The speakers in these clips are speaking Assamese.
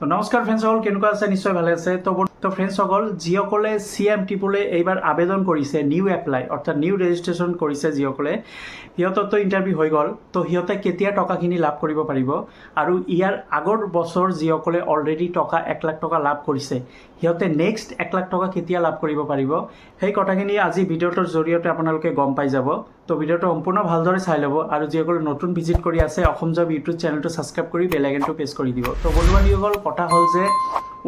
তো নমস্কাৰ ফ্ৰেণ্ডসকল, কেনেকুৱা আছে? নিশ্চয় ভালে আছে। তো ফ্ৰেণ্ডসকল, যিসকলে CMTPOলে এইবাৰ আবেদন কৰিছে, নিউ এপ্লাই অৰ্থাৎ নিউ ৰেজিষ্ট্ৰেশ্যন কৰিছে, যিসকলে সিহঁতৰতো ইণ্টাৰভিউ হৈ গ'ল, তো সিহঁতে কেতিয়া টকাখিনি লাভ কৰিব পাৰিব, আৰু ইয়াৰ আগৰ বছৰ যিসকলে অলৰেডি টকা 1 লাখ টকা লাভ কৰিছে, সিহঁতে নেক্সট 1 লাখ টকা কেতিয়া লাভ কৰিব পাৰিব, সেই কথাখিনি আজি ভিডিঅ'টোৰ জৰিয়তে আপোনালোকে গম পাই যাব। তো ভিডিঅ'টো সম্পূৰ্ণ ভালদৰে চাই ল'ব, আৰু যিসকলে নতুন ভিজিট কৰি আছে অসম জব ইউটিউব চেনেলটো ছাবস্ক্ৰাইব কৰি বেল আইকনটো প্ৰেছ কৰি দিব। তো বন্ধুবান্ধৱীসকল, কথা হ'ল যে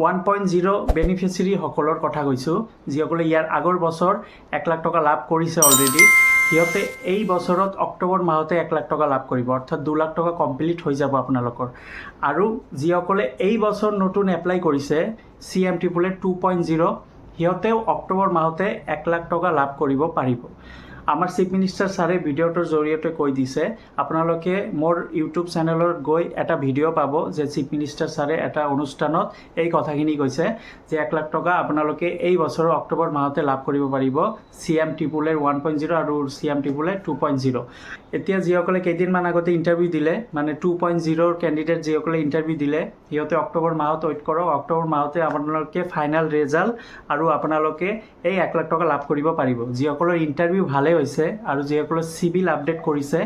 1.0 বেনিফিচিয়াৰীসকলৰ কথা কৈছোঁ, যিসকলে ইয়াৰ আগৰ বছৰ 1 লাখ টকা লাভ কৰিছে অলৰেডি। সিহঁতে এই বছৰত অক্টোবৰ মাহতে 1 লাখ টকা লাভ কৰিব, অৰ্থাৎ 2 লাখ টকা কমপ্লিট হৈ যাব আপোনালোকৰ। আৰু যিসকলে এই বছৰ নতুন এপ্লাই কৰিছে CMTPOলে 2.0, সিহঁতেও অক্টোবৰ মাহতে 1 লাখ টকা লাভ কৰিব পাৰিব। আমাৰ চিফ মিনিষ্টাৰ ছাৰে ভিডিঅ'টোৰ জৰিয়তে কৈ দিছে, আপোনালোকে মোৰ ইউটিউব চেনেলত গৈ এটা ভিডিঅ' পাব যে চিফ মিনিষ্টাৰ ছাৰে এটা অনুষ্ঠানত এই কথাখিনি কৈছে যে 1 লাখ টকা আপোনালোকে এই বছৰৰ অক্টোবৰ মাহতে লাভ কৰিব পাৰিব CMTPOলে 1.0 আৰু CMTPOলে 2.0। এতিয়া যিসকলে কেইদিনমান আগতে ইণ্টাৰভিউ দিলে, মানে 2.0ৰ কেণ্ডিডেট যিসকলে ইণ্টাৰভিউ দিলে, সিহঁতে অক্টোবৰ মাহত ৱেইট কৰক। অক্টোবৰ মাহতে আপোনালোকে ফাইনেল ৰিজাল্ট আৰু আপোনালোকে এই 1 লাখ টকা লাভ কৰিব পাৰিব। যিসকলৰ ইণ্টাৰভিউ ভালে হৈছে আৰু যিসকলে চিভিল আপডেট কৰিছে,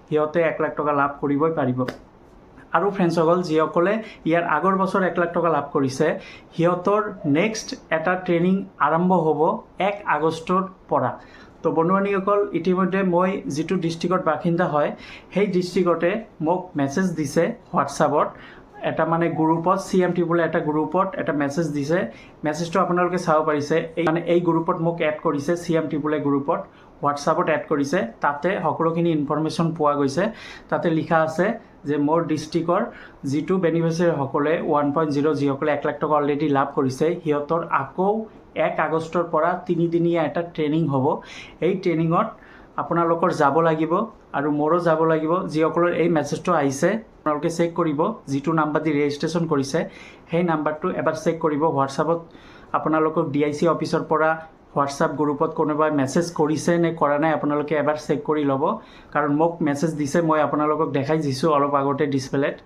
সিহঁতে 1 লাখ টকা লাভ কৰিবই পাৰিব। আৰু ফ্ৰেণ্ডসকল, যিসকলে ইয়াৰ আগৰ বছৰ 1 লাখ টকা লাভ কৰিছে, সিহঁতৰ নেক্সট এটা ট্ৰেইনিং আৰম্ভ হ'ব 1 আগষ্টৰ পৰা। তো বন্ধুবান্ধৱীসকল, ইতিমধ্যে মই যিটো ডিষ্ট্ৰিক্টৰ বাসিন্দা হয়, সেই ডিষ্ট্ৰিক্টতে মোক মেছেজ দিছে হোৱাটছআপত, এটা মানে গ্ৰুপত, CMTPOলে এটা গ্ৰুপত এটা মেছেজ দিছে। মেছেজটো আপোনালোকে চাব পাৰিছে। এই গ্ৰুপত মোক এড কৰিছে, CMTPOলে গ্ৰুপত হোৱাটছআপত এড কৰিছে। তাতে সকলোখিনি ইনফৰমেশ্যন পোৱা গৈছে। তাতে লিখা আছে যে মোৰ ডিষ্ট্ৰিক্টৰ যিটো বেনিফিচিয়াৰীসকলে 1.0 যিসকলে 1 লাখ টকা অলৰেডি লাভ কৰিছে, সিহঁতৰ আকৌ 1 আগষ্টৰ পৰা 3 দিনীয়া এটা ট্ৰেইনিং হ'ব। এই ট্ৰেইনিঙত আপোনালোকৰ যাব লাগিব আৰু মোৰো যাব লাগিব। যিসকলৰ এই মেছেজটো আহিছে, আপোনালোকে চেক কৰিব, যিটো নাম্বাৰ দি ৰেজিষ্ট্ৰেশ্যন কৰিছে সেই নাম্বাৰটো এবাৰ চেক কৰিব। হোৱাটছআপত আপোনালোকক DIC অফিচৰ পৰা হোৱাটছআপ গ্ৰুপত কোনোবাই মেছেজ কৰিছে নে কৰা নাই, আপোনালোকে এবাৰ চেক কৰি ল'ব। কাৰণ মোক মেছেজ দিছে, মই আপোনালোকক দেখাই দিছোঁ অলপ আগতে ডিছপ্লেত,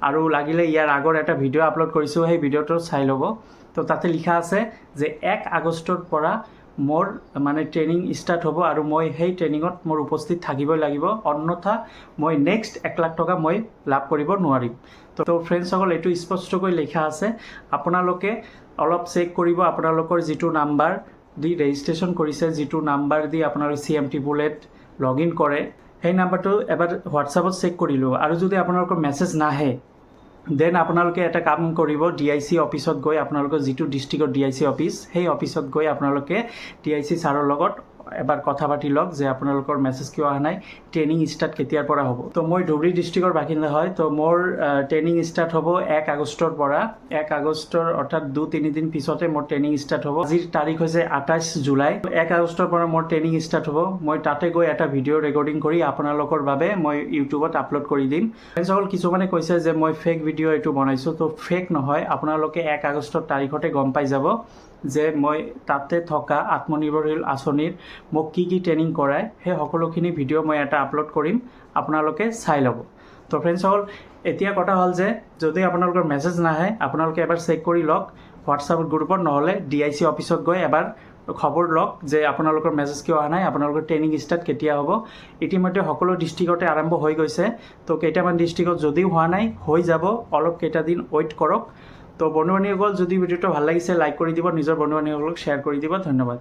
আৰু লাগিলে ইয়াৰ আগৰ এটা ভিডিঅ' আপলোড কৰিছোঁ, সেই ভিডিঅ'টো চাই ল'ব। তো তাতে লিখা আছে যে 1 আগষ্টৰ পৰা মোৰ মানে ট্ৰেইনিং ষ্টাৰ্ট হ'ব, আৰু মই সেই ট্ৰেইনিঙত মোৰ উপস্থিত থাকিবই লাগিব, অন্যথা মই নেক্সট 1 লাখ টকা মই লাভ কৰিব নোৱাৰিম। তো ফ্ৰেণ্ডসকল, এইটো স্পষ্টকৈ লিখা আছে। আপোনালোকে অলপ চেক কৰিব, আপোনালোকৰ যিটো নাম্বাৰ দি ৰেজিষ্ট্ৰেশ্যন কৰিছে, যিটো নাম্বাৰ দি আপোনালোকে CMTPOlet লগ ইন কৰে, সেই নাম্বাৰটো এবাৰ হোৱাটছআপত চেক কৰিলোঁ। আৰু যদি আপোনালোকৰ মেছেজ নাহে, দেন আপোনালোকে এটা কাম কৰিব, DIC অফিচত গৈ, আপোনালোকৰ যিটো ডিষ্ট্ৰিক্টৰ DIC অফিচ, সেই অফিচত গৈ আপোনালোকে DIC ছাৰৰ লগত এবাৰ কথা পাতি লওক যে আপোনালোকৰ মেছেজ কিয় অহা নাই, ট্ৰেইনিং ষ্টাৰ্ট কেতিয়াৰ পৰা হ'ব। তো মই ধুবুৰী ডিষ্ট্ৰিক্টৰ বাসিন্দা হয়। তো মোৰ ট্ৰেইনিং ষ্টাৰ্ট হ'ব 1 আগষ্টৰ পৰা। 1 আগষ্টৰ অৰ্থাৎ 2-3 দিন পিছতে মোৰ ট্ৰেইনিং ষ্টাৰ্ট হ'ব। আজিৰ তাৰিখ হৈছে 28 জুলাই। 1 আগষ্টৰ পৰা মোৰ ট্ৰেইনিং ষ্টাৰ্ট হ'ব। মই তাতে গৈ এটা ভিডিঅ' ৰেকৰ্ডিং কৰি আপোনালোকৰ বাবে মই ইউটিউবত আপলোড কৰি দিম। ফ্ৰেণ্ডসকল, কিছুমানে কৈছে যে মই ফেক ভিডিঅ' এইটো বনাইছোঁ। তো ফেক নহয়, আপোনালোকে 1 আগষ্টৰ তাৰিখতে গম পাই যাব যে মই তাতে থকা আত্মনিৰ্ভৰশীল আঁচনিৰ মোক কি কি ট্ৰেইনিং কৰায়, সেই সকলোখিনি ভিডিঅ' মই এটা আপলোড কৰিম, আপোনালোকে চাই ল'ব। তো ফ্ৰেণ্ডসকল, এতিয়া কথা হ'ল যে যদি আপোনালোকৰ মেছেজ নাহে, আপোনালোকে এবাৰ চেক কৰি লওক হোৱাটছআপ গ্ৰুপত, নহ'লে DIC অফিচত গৈ এবাৰ খবৰ লওক যে আপোনালোকৰ মেছেজ কিয় অহা নাই, আপোনালোকৰ ট্ৰেইনিং ষ্টাৰ্ট কেতিয়া হ'ব। ইতিমধ্যে সকলো ডিষ্ট্ৰিক্টতে আৰম্ভ হৈ গৈছে। তো কেইটামান ডিষ্ট্ৰিক্টত যদিও হোৱা নাই, হৈ যাব, অলপ কেইটা দিন ৱেইট কৰক। তো বন্ধু বান্ধৱীসকল, যদি ভিডিঅ'টো ভাল লাগিছে লাইক কৰি দিব, নিজৰ বন্ধু বান্ধৱীসকলক শ্বেয়াৰ কৰি দিব। ধন্যবাদ।